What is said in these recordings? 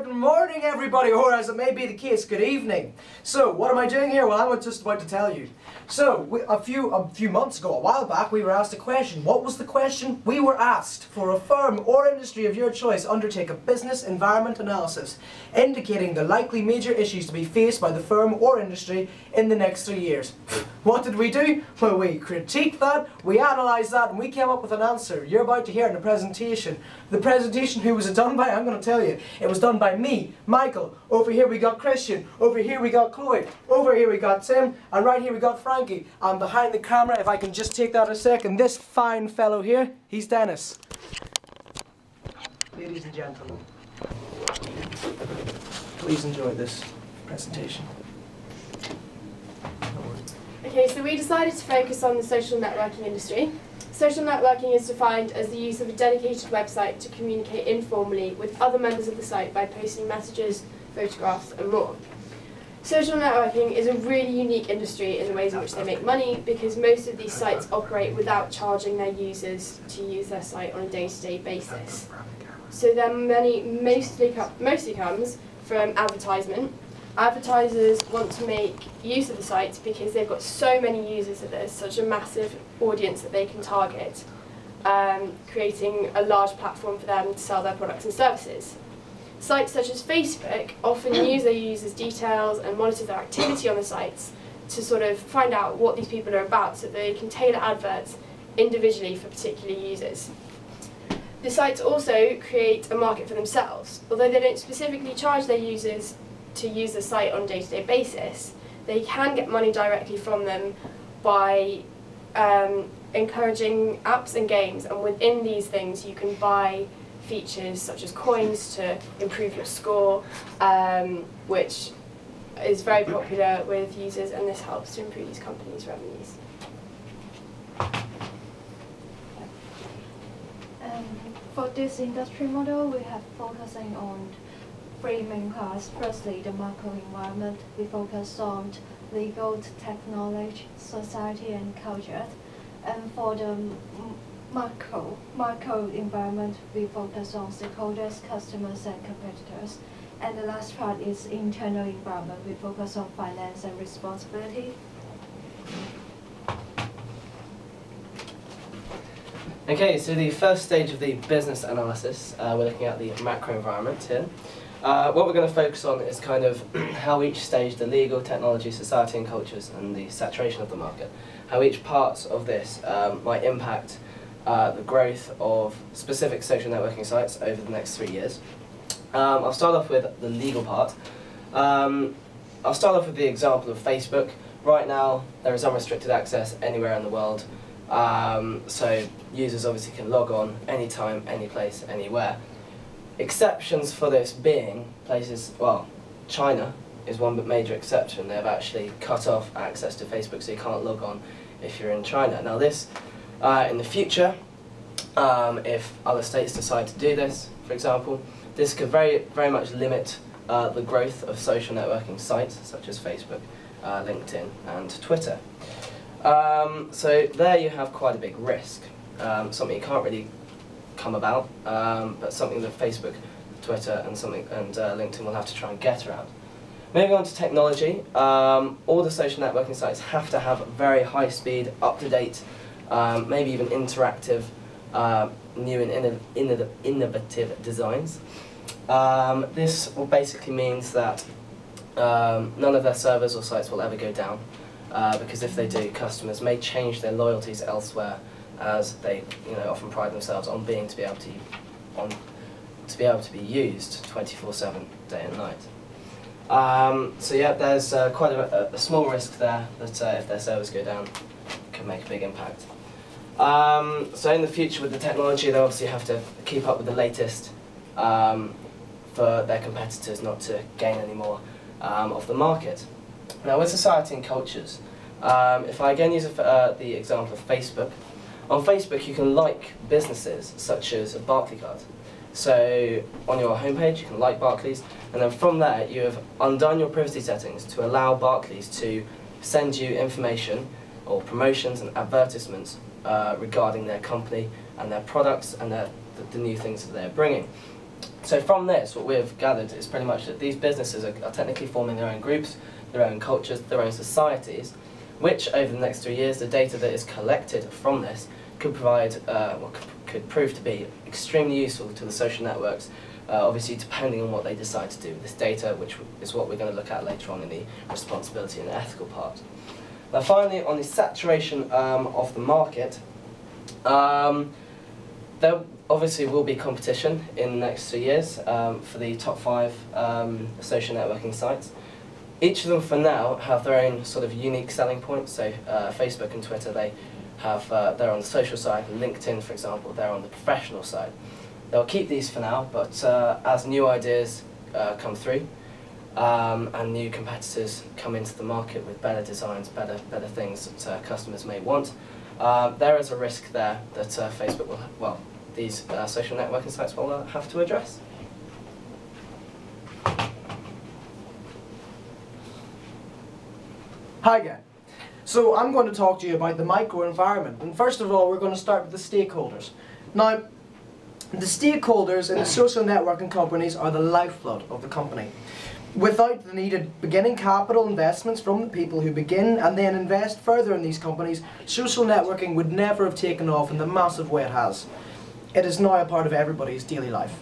good morning everybody, or as it may be the case, good evening. So, what am I doing here? Well, I'm just about to tell you. So, a few months ago, a while back, we were asked a question. What was the question? We were asked for a firm or industry of your choice undertake a business environment analysis, indicating the likely major issues to be faced by the firm or industry in the next 3 years. What did we do? Well, we critiqued that, we analysed that, and we came up with an answer. You're about to hear in the presentation. The presentation, who was it done by? I'm going to tell you. It was done by me, Michael. Over here we got Christian. Over here we got Chloe. Over here we got Tim. And right here we got Frankie. And behind the camera, if I can just take that a second, this fine fellow here, he's Dennis. Ladies and gentlemen, please enjoy this presentation. Okay, so we decided to focus on the social networking industry. Social networking is defined as the use of a dedicated website to communicate informally with other members of the site by posting messages, photographs and more. Social networking is a really unique industry in the ways in which they make money, because most of these sites operate without charging their users to use their site on a day-to-day basis. So their money mostly comes from advertisement. Advertisers want to make use of the site because they've got so many users that there's such a massive audience that they can target, creating a large platform for them to sell their products and services. Sites such as Facebook often use their users' details and monitor their activity on the sites to sort of find out what these people are about so that they can tailor adverts individually for particular users. The sites also create a market for themselves. Although they don't specifically charge their users to use the site on a day-to-day basis, they can get money directly from them by encouraging apps and games, and within these things you can buy features such as coins to improve your score, which is very popular with users, and this helps to improve these companies' revenues. For this industry model, we have focusing on three main parts. Firstly, the macro environment. We focus on legal, technology, society, and culture. And for the macro environment, we focus on stakeholders, customers, and competitors. And the last part is internal environment. We focus on finance and responsibility. Okay, so the first stage of the business analysis, we're looking at the macro environment here. What we're going to focus on is kind of how each stage, the legal, technology, society and cultures, and the saturation of the market, how each part of this might impact the growth of specific social networking sites over the next 3 years. I'll start off with the legal part. I'll start off with the example of Facebook. Right now, there is unrestricted access anywhere in the world. So users obviously can log on anytime, any place, anywhere. Exceptions for this being places, well, China is one major exception. They've actually cut off access to Facebook, so you can't log on if you're in China. Now this, in the future, if other states decide to do this, for example, this could very much limit the growth of social networking sites such as Facebook, LinkedIn and Twitter. So there you have quite a big risk, something you can't really come about, but something that Facebook, Twitter and LinkedIn will have to try and get around. Moving on to technology, all the social networking sites have to have very high speed, up-to-date, maybe even interactive, new and innovative designs. This basically means that none of their servers or sites will ever go down. Because if they do, customers may change their loyalties elsewhere, as they often pride themselves on being to be able to be used 24/7, day and night. So yeah, there's quite a small risk there that if their servers go down, can make a big impact. So in the future with the technology, they obviously have to keep up with the latest for their competitors not to gain any more of the market. Now with society and cultures, if I again use the example of Facebook, on Facebook you can like businesses such as a Barclaycard. So on your homepage you can like Barclays, and then from there you have undone your privacy settings to allow Barclays to send you information or promotions and advertisements regarding their company and their products and the new things that they're bringing. So from this, what we've gathered is pretty much that these businesses are technically forming their own groups, their own cultures, their own societies, which over the next 3 years, the data that is collected from this could provide, could prove to be extremely useful to the social networks, obviously depending on what they decide to do with this data, which is what we're going to look at later on in the responsibility and ethical part. Now finally, on the saturation of the market, there obviously will be competition in the next 2 years for the top 5 social networking sites. Each of them for now have their own sort of unique selling points. So Facebook and Twitter, they have, they're on the social side. LinkedIn, for example, they're on the professional side. They'll keep these for now, but as new ideas come through and new competitors come into the market with better designs, better things that customers may want, there is a risk there that Facebook will, well, these social networking sites will have to address. Hi again. So I'm going to talk to you about the microenvironment, and first of all we're going to start with the stakeholders. Now, the stakeholders in the social networking companies are the lifeblood of the company. Without the needed beginning capital investments from the people who begin and then invest further in these companies, social networking would never have taken off in the massive way it has. It is now a part of everybody's daily life.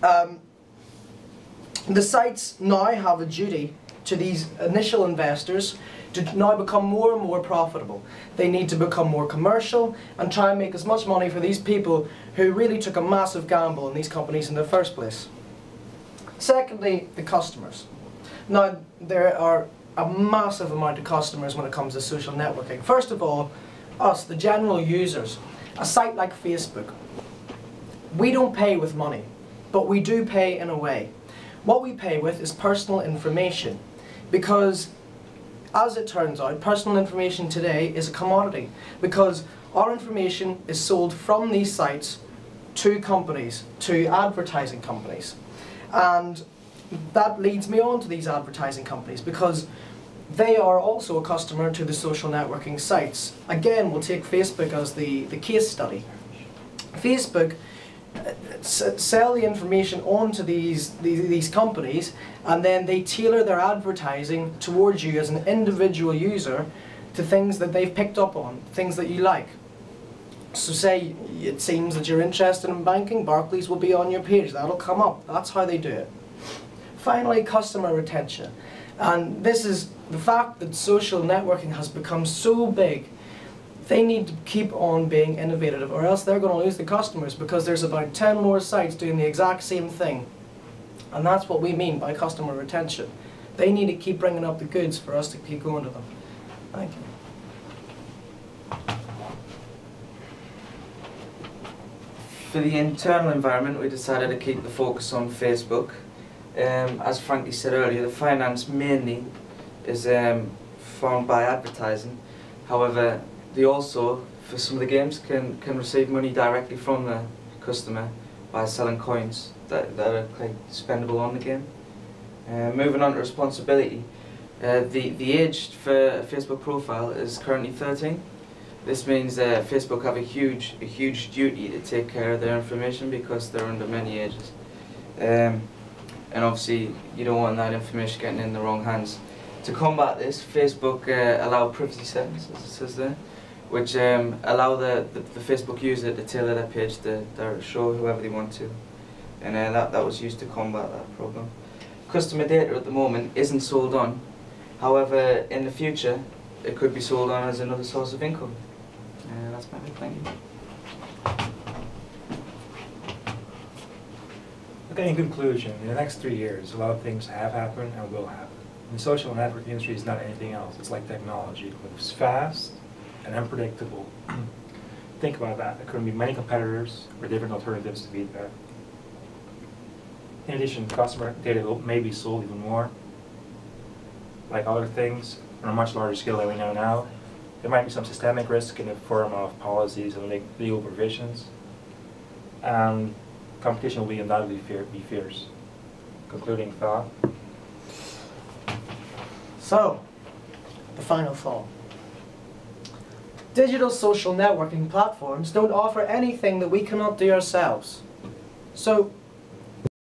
The sites now have a duty to these initial investors to now become more and more profitable. They need to become more commercial and try and make as much money for these people who really took a massive gamble in these companies in the first place. Secondly, the customers. Now, there are a massive amount of customers when it comes to social networking. First of all, us, the general users. A site like Facebook. We don't pay with money, but we do pay in a way. What we pay with is personal information, because as it turns out, personal information today is a commodity, because our information is sold from these sites to companies, to advertising companies. And that leads me on to these advertising companies, because they are also a customer to the social networking sites. Again, we'll take Facebook as the case study. Facebook sell the information on to these companies, and then they tailor their advertising towards you as an individual user to things that they've picked up on, things that you like. So say it seems that you're interested in banking, Barclays will be on your page, that'll come up. That's how they do it. Finally, customer retention. And this is the fact that social networking has become so big. They need to keep on being innovative, or else they're going to lose the customers, because there's about 10 more sites doing the exact same thing. And that's what we mean by customer retention. They need to keep bringing up the goods for us to keep going to them. Thank you. For the internal environment, we decided to keep the focus on Facebook. As Frankie said earlier, the finance mainly is formed by advertising. However, they also, for some of the games, can receive money directly from the customer by selling coins that are quite spendable on the game. Moving on to responsibility, the age for a Facebook profile is currently 13. This means Facebook have a huge duty to take care of their information, because they're under many ages. And obviously you don't want that information getting in the wrong hands. To combat this, Facebook allow privacy settings, as it says there, which allow the Facebook user to tailor their page to show whoever they want to. And that was used to combat that problem. Customer data at the moment isn't sold on. However, in the future, it could be sold on as another source of income. That's my big thank you. Okay, in conclusion, in the next 3 years, a lot of things have happened and will happen. The social network industry is not anything else. It's like technology. It moves fast and unpredictable. Think about that. There could be many competitors or different alternatives to beat that. In addition, customer data may be sold even more. Like other things, on a much larger scale than we know now, there might be some systemic risk in the form of policies and legal provisions. And competition will undoubtedly be fierce. Concluding thought. So, the final thought. Digital social networking platforms don't offer anything that we cannot do ourselves. So,